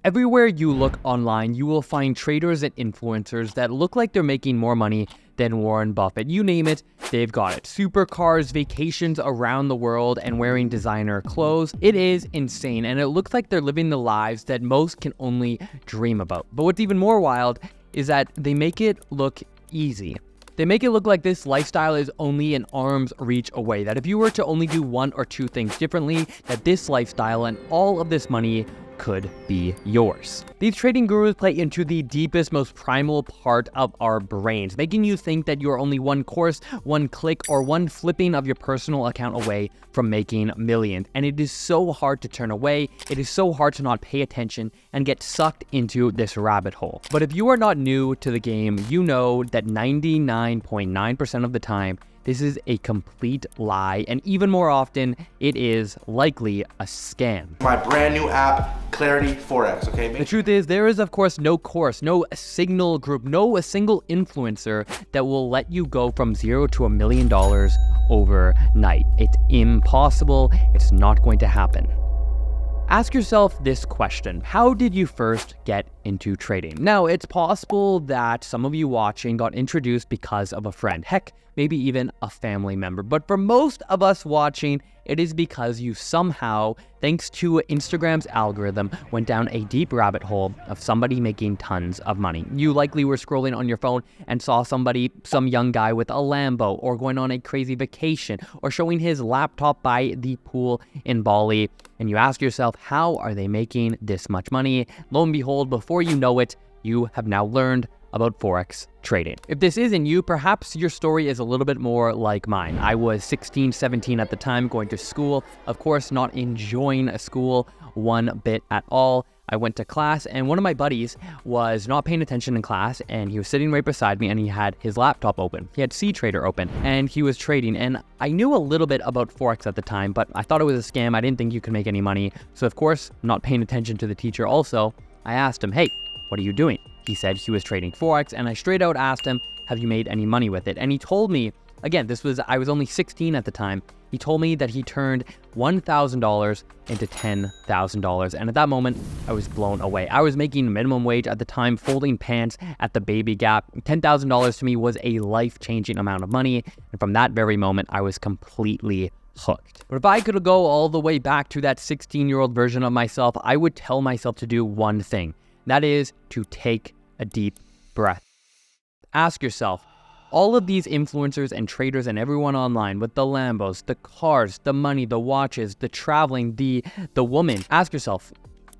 Everywhere you look online, you will find traders and influencers that look like they're making more money than Warren Buffett. You name it, they've got it. Supercars, vacations around the world, and wearing designer clothes. It is insane, and it looks like they're living the lives that most can only dream about. But what's even more wild is that they make it look easy. They make it look like this lifestyle is only an arm's reach away, that if you were to only do one or two things differently, that this lifestyle and all of this money could be yours. These trading gurus play into the deepest, most primal part of our brains, making you think that you're only one course, one click, or one flipping of your personal account away from making millions. And it is so hard to turn away. It is so hard to not pay attention and get sucked into this rabbit hole. But if you are not new to the game, you know that 99.9% of the time, this is a complete lie, and even more often, it is likely a scam. My brand new app, Clarity Forex, okay? The truth is, there is of course no course, no signal group, no a single influencer that will let you go from $0 to $1 million overnight. It's impossible. It's not going to happen. Ask yourself this question: how did you first get into trading? Now, it's possible that some of you watching got introduced because of a friend, heck, maybe even a family member. But for most of us watching, it is because you somehow, thanks to Instagram's algorithm, went down a deep rabbit hole of somebody making tons of money. You likely were scrolling on your phone and saw somebody, some young guy with a Lambo, or going on a crazy vacation, or showing his laptop by the pool in Bali. And you ask yourself, how are they making this much money? Lo and behold, before you know it, you have now learned about Forex trading. If this isn't you, perhaps your story is a little bit more like mine. I was 16, 17 at the time, going to school, of course, not enjoying school one bit at all. I went to class, and one of my buddies was not paying attention in class, and he was sitting right beside me, and he had his laptop open. He had C-Trader open, and he was trading, and I knew a little bit about Forex at the time, but I thought it was a scam. I didn't think you could make any money. So of course, not paying attention to the teacher also, I asked him, hey, what are you doing? He said he was trading Forex, and I straight out asked him, have you made any money with it? And he told me, again, I was only 16 at the time. He told me that he turned $1,000 into $10,000. And at that moment, I was blown away. I was making minimum wage at the time, folding pants at the Baby Gap. $10,000 to me was a life-changing amount of money. And from that very moment, I was completely hooked. But if I could go all the way back to that 16-year-old version of myself, I would tell myself to do one thing. That is to take a deep breath. Ask yourself, all of these influencers and traders and everyone online with the Lambos, the cars, the money, the watches, the traveling, the woman, ask yourself,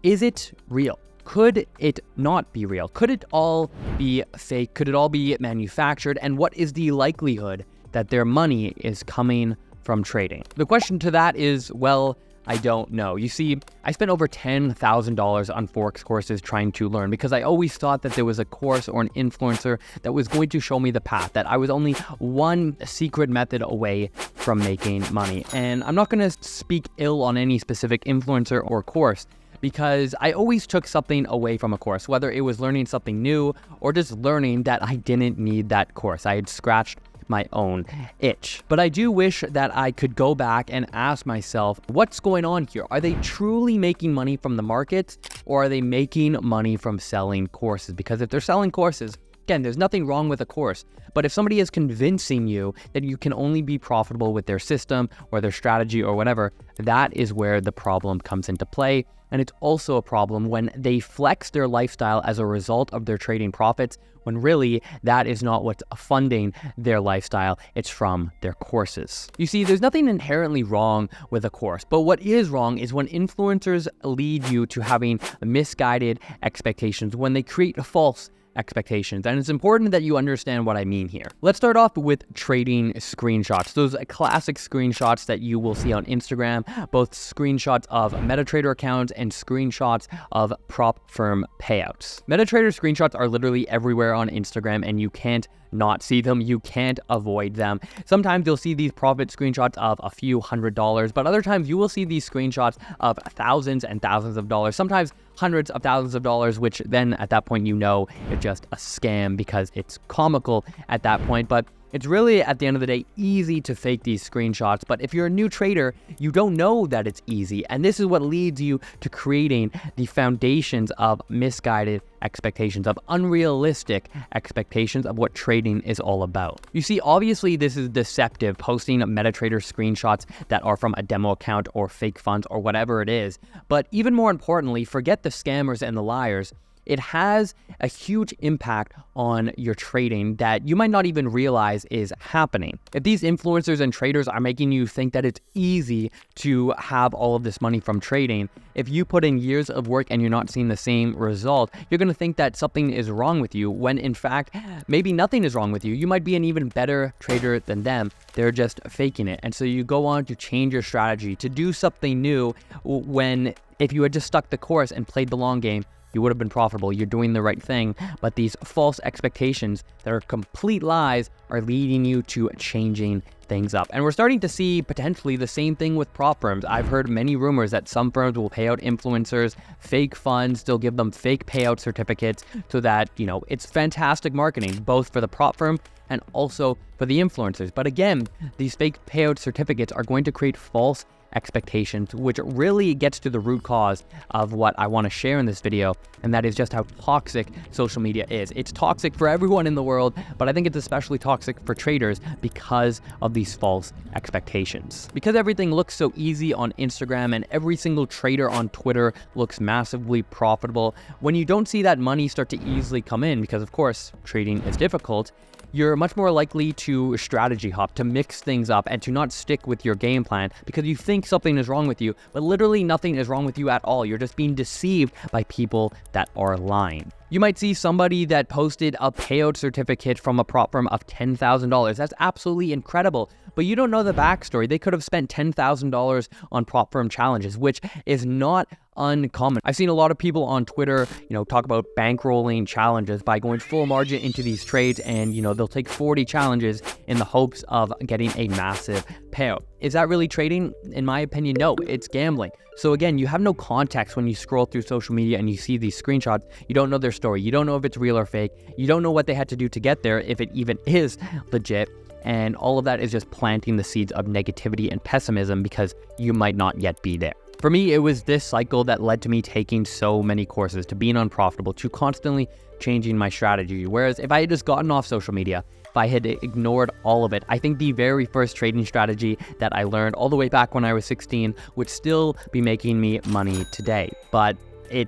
is it real? Could it not be real? Could it all be fake? Could it all be manufactured? And what is the likelihood that their money is coming from trading? The question to that is, well, I don't know. You see, I spent over $10,000 on Forex courses trying to learn because I always thought that there was a course or an influencer that was going to show me the path, that I was only one secret method away from making money. And I'm not going to speak ill on any specific influencer or course, because I always took something away from a course, whether it was learning something new or just learning that I didn't need that course. I had scratched my own itch. But I do wish that I could go back and ask myself, what's going on here? Are they truly making money from the markets, or are they making money from selling courses? Because if they're selling courses, again, there's nothing wrong with a course, but if somebody is convincing you that you can only be profitable with their system or their strategy or whatever, that is where the problem comes into play. And it's also a problem when they flex their lifestyle as a result of their trading profits, when really that is not what's funding their lifestyle, it's from their courses. You see, there's nothing inherently wrong with a course, but what is wrong is when influencers lead you to having misguided expectations, when they create false expectations. And it's important that you understand what I mean here. Let's start off with trading screenshots. Those classic screenshots that you will see on Instagram, both screenshots of MetaTrader accounts and screenshots of prop firm payouts. MetaTrader screenshots are literally everywhere on Instagram, and you can't not see them. You can't avoid them. Sometimes you'll see these profit screenshots of a few $100s, but other times you will see these screenshots of thousands and thousands of dollars, sometimes hundreds of thousands of dollars, which then at that point, you know, it's just a scam because it's comical at that point. But It's really, at the end of the day, easy to fake these screenshots, but if you're a new trader, you don't know that it's easy, and this is what leads you to creating the foundations of misguided expectations, of unrealistic expectations of what trading is all about. You see, obviously this is deceptive, posting MetaTrader screenshots that are from a demo account or fake funds or whatever it is, but even more importantly, forget the scammers and the liars. It has a huge impact on your trading that you might not even realize is happening. If these influencers and traders are making you think that it's easy to have all of this money from trading, if you put in years of work and you're not seeing the same result, you're going to think that something is wrong with you, when in fact, maybe nothing is wrong with you. You might be an even better trader than them. They're just faking it. And so you go on to change your strategy, to do something new, when if you had just stuck the course and played the long game, you would have been profitable. You're doing the right thing, but these false expectations that are complete lies are leading you to changing things up. And we're starting to see potentially the same thing with prop firms. I've heard many rumors that some firms will pay out influencers, fake funds, they'll give them fake payout certificates so that, it's fantastic marketing, both for the prop firm and also for the influencers. But again, these fake payout certificates are going to create false expectations, which really gets to the root cause of what I want to share in this video, and that is just how toxic social media is. It's toxic for everyone in the world, but I think it's especially toxic for traders because of these false expectations. Because everything looks so easy on Instagram and every single trader on Twitter looks massively profitable, when you don't see that money start to easily come in, because of course trading is difficult, you're much more likely to strategy hop, to mix things up, and to not stick with your game plan because you think something is wrong with you, but literally nothing is wrong with you at all. You're just being deceived by people that are lying. You might see somebody that posted a payout certificate from a prop firm of $10,000. That's absolutely incredible, but you don't know the backstory. They could have spent $10,000 on prop firm challenges, which is not uncommon. I've seen a lot of people on Twitter, talk about bankrolling challenges by going full margin into these trades, and they'll take 40 challenges in the hopes of getting a massive payout. Is that really trading? In my opinion, no, it's gambling. So again, you have no context when you scroll through social media and you see these screenshots. You don't know their story. You don't know if it's real or fake. You don't know what they had to do to get there, if it even is legit. And all of that is just planting the seeds of negativity and pessimism because you might not yet be there. For me, it was this cycle that led to me taking so many courses, to being unprofitable, to constantly changing my strategy. Whereas if I had just gotten off social media, if I had ignored all of it, I think the very first trading strategy that I learned all the way back when I was 16 would still be making me money today. But I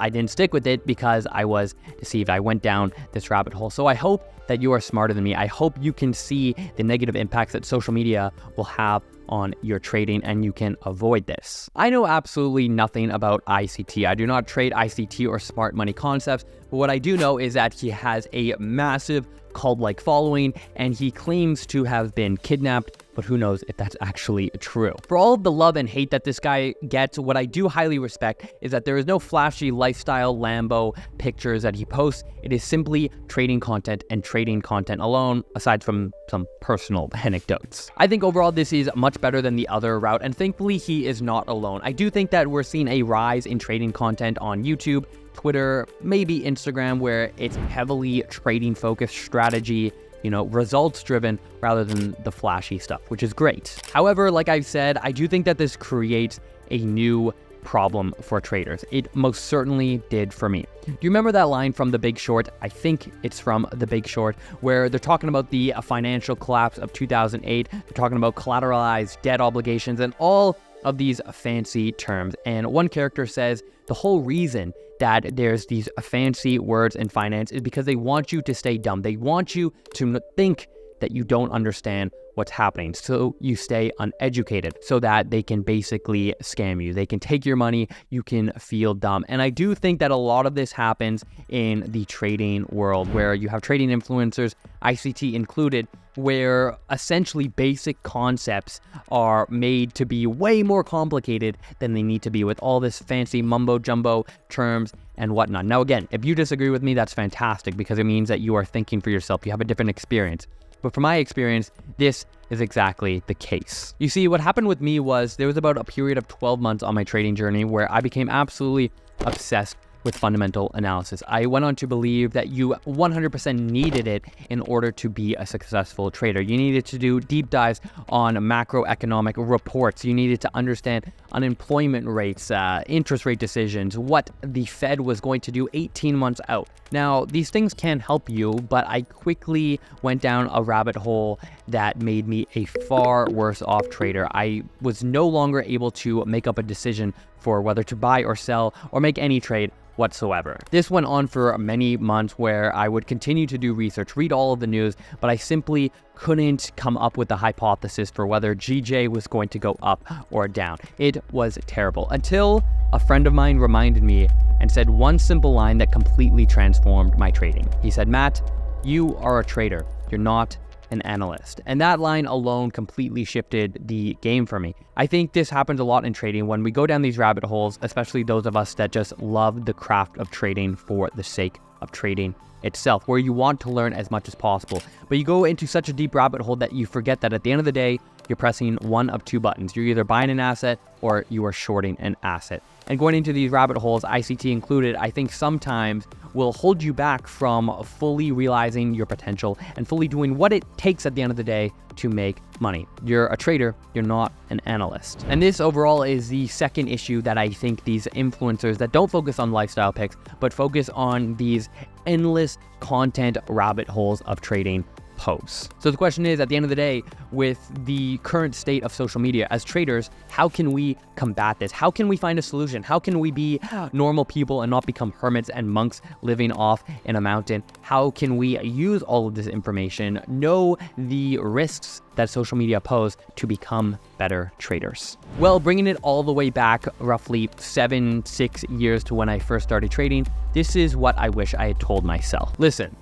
didn't stick with it because I was deceived. I went down this rabbit hole. So I hope that you are smarter than me. I hope you can see the negative impacts that social media will have on your trading and you can avoid this. I know absolutely nothing about ICT. I do not trade ICT or smart money concepts, but what I do know is that he has a massive cult-like following and he claims to have been kidnapped, but who knows if that's actually true. For all of the love and hate that this guy gets, what I do highly respect is that there is no flashy lifestyle Lambo pictures that he posts. It is simply trading content and trading content alone, aside from some personal anecdotes. I think overall this is much better than the other route, and thankfully he is not alone. I do think that we're seeing a rise in trading content on YouTube, Twitter, maybe Instagram, where it's heavily trading focused strategy, results driven rather than the flashy stuff, which is great. However, like I said, I do think that this creates a new problem for traders. It most certainly did for me. Do you remember that line from The Big Short? I think it's from The Big Short, where they're talking about the financial collapse of 2008. They're talking about collateralized debt obligations and all of these fancy terms. And one character says the whole reason that there's these fancy words in finance is because they want you to stay dumb. They want you to think that you don't understand what's happening. So you stay uneducated so that they can basically scam you. They can take your money, you can feel dumb. And I do think that a lot of this happens in the trading world where you have trading influencers, ICT included, where essentially basic concepts are made to be way more complicated than they need to be with all this fancy mumbo jumbo terms and whatnot. Now, again, if you disagree with me, that's fantastic because it means that you are thinking for yourself. You have a different experience. But from my experience, this is exactly the case. You see, what happened with me was there was about a period of 12 months on my trading journey where I became absolutely obsessed with fundamental analysis. I went on to believe that you 100% needed it in order to be a successful trader. You needed to do deep dives on macroeconomic reports. You needed to understand unemployment rates, interest rate decisions, what the Fed was going to do 18 months out. Now, these things can help you, but I quickly went down a rabbit hole that made me a far worse off trader. I was no longer able to make up a decision for whether to buy or sell or make any trade whatsoever. This went on for many months where I would continue to do research, read all of the news, but I simply couldn't come up with a hypothesis for whether GJ was going to go up or down. It was terrible until a friend of mine reminded me and said one simple line that completely transformed my trading. He said, "Matt, you are a trader. You're not an analyst." And that line alone completely shifted the game for me. I think this happens a lot in trading when we go down these rabbit holes, especially those of us that just love the craft of trading for the sake of trading itself, where you want to learn as much as possible. But you go into such a deep rabbit hole that you forget that at the end of the day, you're pressing one of two buttons. You're either buying an asset or you are shorting an asset. And going into these rabbit holes, ICT included, I think sometimes will hold you back from fully realizing your potential and fully doing what it takes at the end of the day to make money. You're a trader, you're not an analyst. And this overall is the second issue that I think these influencers that don't focus on lifestyle picks, but focus on these endless content rabbit holes of trading posts. So the question is, at the end of the day, with the current state of social media as traders, how can we combat this? How can we find a solution? How can we be normal people and not become hermits and monks living off in a mountain? How can we use all of this information, know the risks that social media pose to become better traders? Well, bringing it all the way back roughly 6 years to when I first started trading, this is what I wish I had told myself. Listen,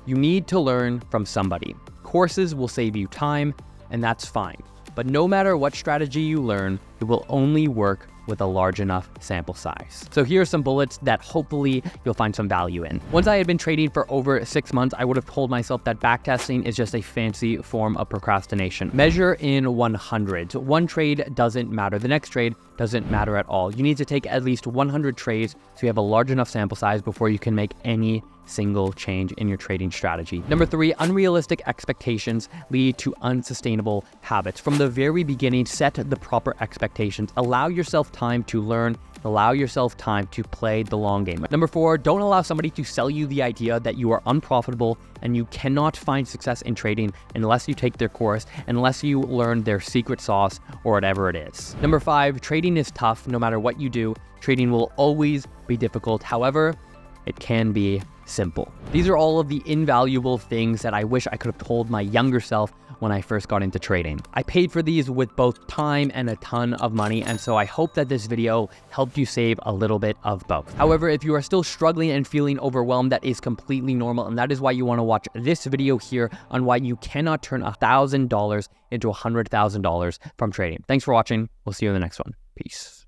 you need to learn from somebody. Courses will save you time, and that's fine. But no matter what strategy you learn, it will only work with a large enough sample size. So here are some bullets that hopefully you'll find some value in. Once I had been trading for over 6 months, I would have told myself that backtesting is just a fancy form of procrastination. Measure in 100s. One trade doesn't matter. The next trade doesn't matter at all. You need to take at least 100 trades so you have a large enough sample size before you can make any single change in your trading strategy. Number 3, unrealistic expectations lead to unsustainable habits. From the very beginning, set the proper expectations. Allow yourself time to learn. Allow yourself time to play the long game. Number 4, don't allow somebody to sell you the idea that you are unprofitable and you cannot find success in trading unless you take their course, unless you learn their secret sauce or whatever it is. Number 5, trading is tough. No matter what you do, trading will always be difficult. However, it can be simple. These are all of the invaluable things that I wish I could have told my younger self when I first got into trading. I paid for these with both time and a ton of money, and so I hope that this video helped you save a little bit of both. However, if you are still struggling and feeling overwhelmed, that is completely normal, and that is why you want to watch this video here on why you cannot turn $1,000 into $100,000 from trading. Thanks for watching. We'll see you in the next one. Peace.